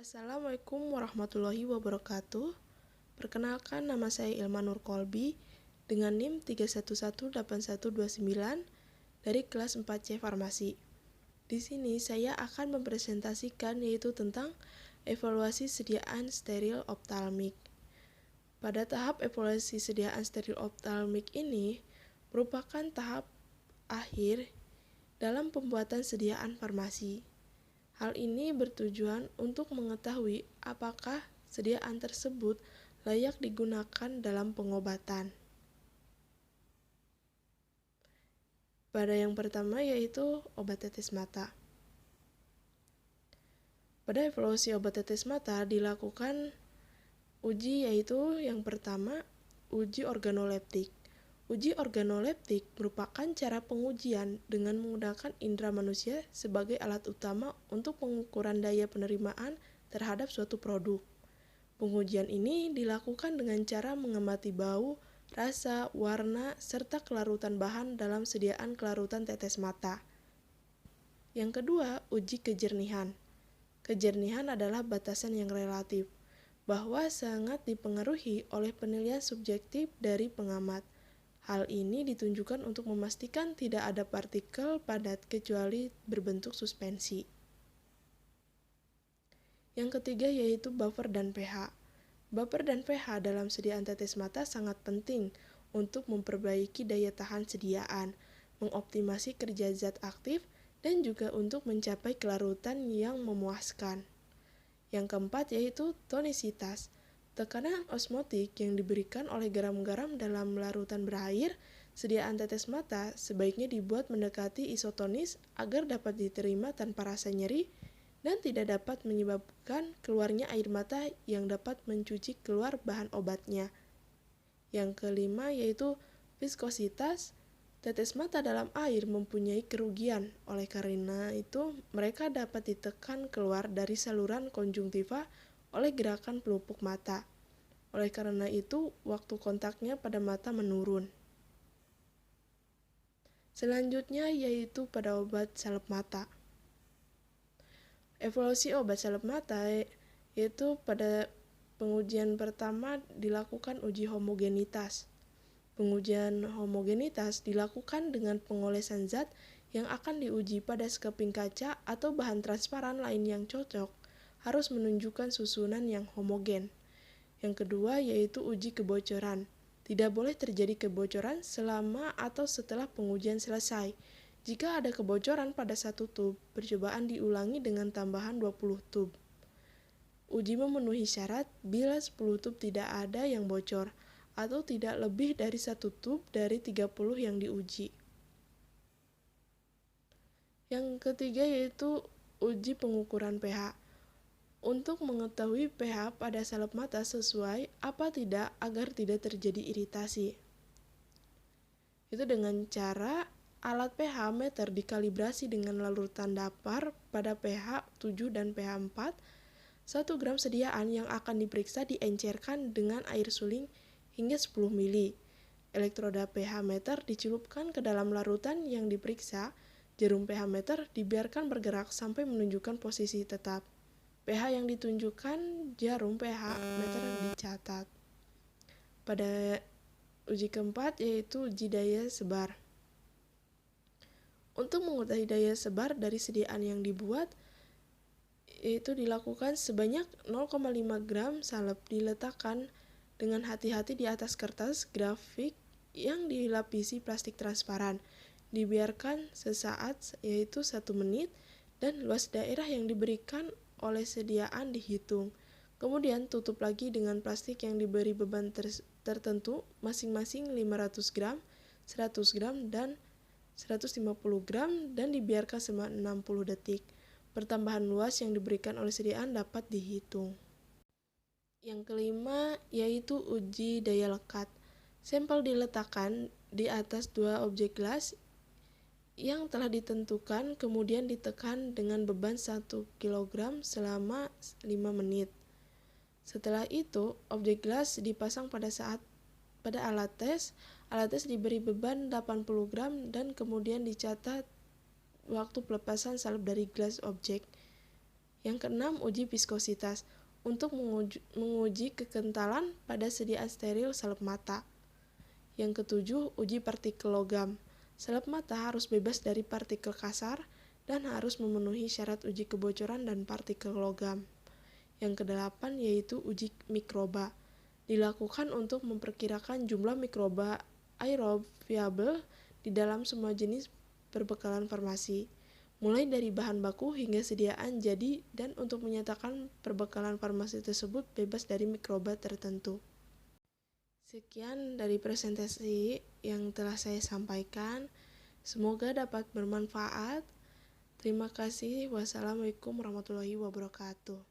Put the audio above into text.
Assalamualaikum warahmatullahi wabarakatuh. Perkenalkan, nama saya Ilma Nur Kolbi dengan NIM 3118129 dari kelas 4C Farmasi. Di sini saya akan mempresentasikan yaitu tentang evaluasi sediaan steril optalmik. Pada tahap evaluasi sediaan steril optalmik ini merupakan tahap akhir dalam pembuatan sediaan farmasi. Hal ini bertujuan untuk mengetahui apakah sediaan tersebut layak digunakan dalam pengobatan. Pada yang pertama yaitu obat tetes mata. Pada evaluasi obat tetes mata dilakukan uji yaitu yang pertama uji organoleptik. Uji organoleptik merupakan cara pengujian dengan menggunakan indera manusia sebagai alat utama untuk pengukuran daya penerimaan terhadap suatu produk. Pengujian ini dilakukan dengan cara mengamati bau, rasa, warna, serta kelarutan bahan dalam sediaan kelarutan tetes mata. Yang kedua, uji kejernihan. Kejernihan adalah batasan yang relatif, bahwa sangat dipengaruhi oleh penilaian subjektif dari pengamat. Hal ini ditunjukkan untuk memastikan tidak ada partikel padat kecuali berbentuk suspensi. Yang ketiga yaitu buffer dan pH. Buffer dan pH dalam sediaan tetes mata sangat penting untuk memperbaiki daya tahan sediaan, mengoptimasi kerja zat aktif, dan juga untuk mencapai kelarutan yang memuaskan. Yang keempat yaitu tonisitas. Tekanan osmotik yang diberikan oleh garam-garam dalam larutan berair sediaan tetes mata sebaiknya dibuat mendekati isotonis agar dapat diterima tanpa rasa nyeri dan tidak dapat menyebabkan keluarnya air mata yang dapat mencuci keluar bahan obatnya. Yang kelima yaitu viskositas. Tetes mata dalam air mempunyai kerugian, oleh karena itu mereka dapat ditekan keluar dari saluran konjungtiva oleh gerakan pelupuk mata. Oleh karena itu, waktu kontaknya pada mata menurun. Selanjutnya yaitu pada obat salep mata. Evaluasi obat salep mata yaitu pada pengujian pertama dilakukan uji homogenitas. Pengujian homogenitas dilakukan dengan pengolesan zat yang akan diuji pada sekeping kaca atau bahan transparan lain yang cocok harus menunjukkan susunan yang homogen. Yang kedua yaitu uji kebocoran. Tidak boleh terjadi kebocoran selama atau setelah pengujian selesai. Jika ada kebocoran pada satu tub, percobaan diulangi dengan tambahan 20 tub. Uji memenuhi syarat bila 10 tub tidak ada yang bocor atau tidak lebih dari 1 tub dari 30 yang diuji. Yang ketiga yaitu uji pengukuran pH. Untuk mengetahui pH pada salep mata sesuai apa tidak agar tidak terjadi iritasi. Itu dengan cara alat pH meter dikalibrasi dengan larutan datar pada pH 7 dan pH 4. 1 gram sediaan yang akan diperiksa diencerkan dengan air suling hingga 10 ml. Elektroda pH meter dicelupkan ke dalam larutan yang diperiksa. Jarum pH meter dibiarkan bergerak sampai menunjukkan posisi tetap. pH yang ditunjukkan jarum pH meter dicatat. Pada uji keempat yaitu uji daya sebar. Untuk mengetahui daya sebar dari sediaan yang dibuat yaitu dilakukan sebanyak 0,5 gram salep diletakkan dengan hati-hati di atas kertas grafik yang dilapisi plastik transparan. Dibiarkan sesaat yaitu 1 menit dan luas daerah yang diberikan oleh sediaan dihitung. Kemudian tutup lagi dengan plastik yang diberi beban tertentu masing-masing 500 gram, 100 gram, dan 150 gram dan dibiarkan selama 60 detik. Pertambahan luas yang diberikan oleh sediaan dapat dihitung. Yang kelima yaitu uji daya lekat. Sampel diletakkan di atas 2 objek gelas yang telah ditentukan kemudian ditekan dengan beban 1 kg selama 5 menit. Setelah itu, objek gelas dipasang pada alat tes. Alat tes diberi beban 80 gram dan kemudian dicatat waktu pelepasan salep dari gelas objek. Yang keenam, uji viskositas untuk menguji kekentalan pada sediaan steril salep mata. Yang ketujuh, uji partikel logam. Salep mata harus bebas dari partikel kasar dan harus memenuhi syarat uji kebocoran dan partikel logam. Yang kedelapan yaitu uji mikroba. Dilakukan untuk memperkirakan jumlah mikroba aerob viabel di dalam semua jenis perbekalan farmasi, mulai dari bahan baku hingga sediaan jadi, dan untuk menyatakan perbekalan farmasi tersebut bebas dari mikroba tertentu. Sekian dari presentasi yang telah saya sampaikan. Semoga dapat bermanfaat. Terima kasih. Wassalamualaikum warahmatullahi wabarakatuh.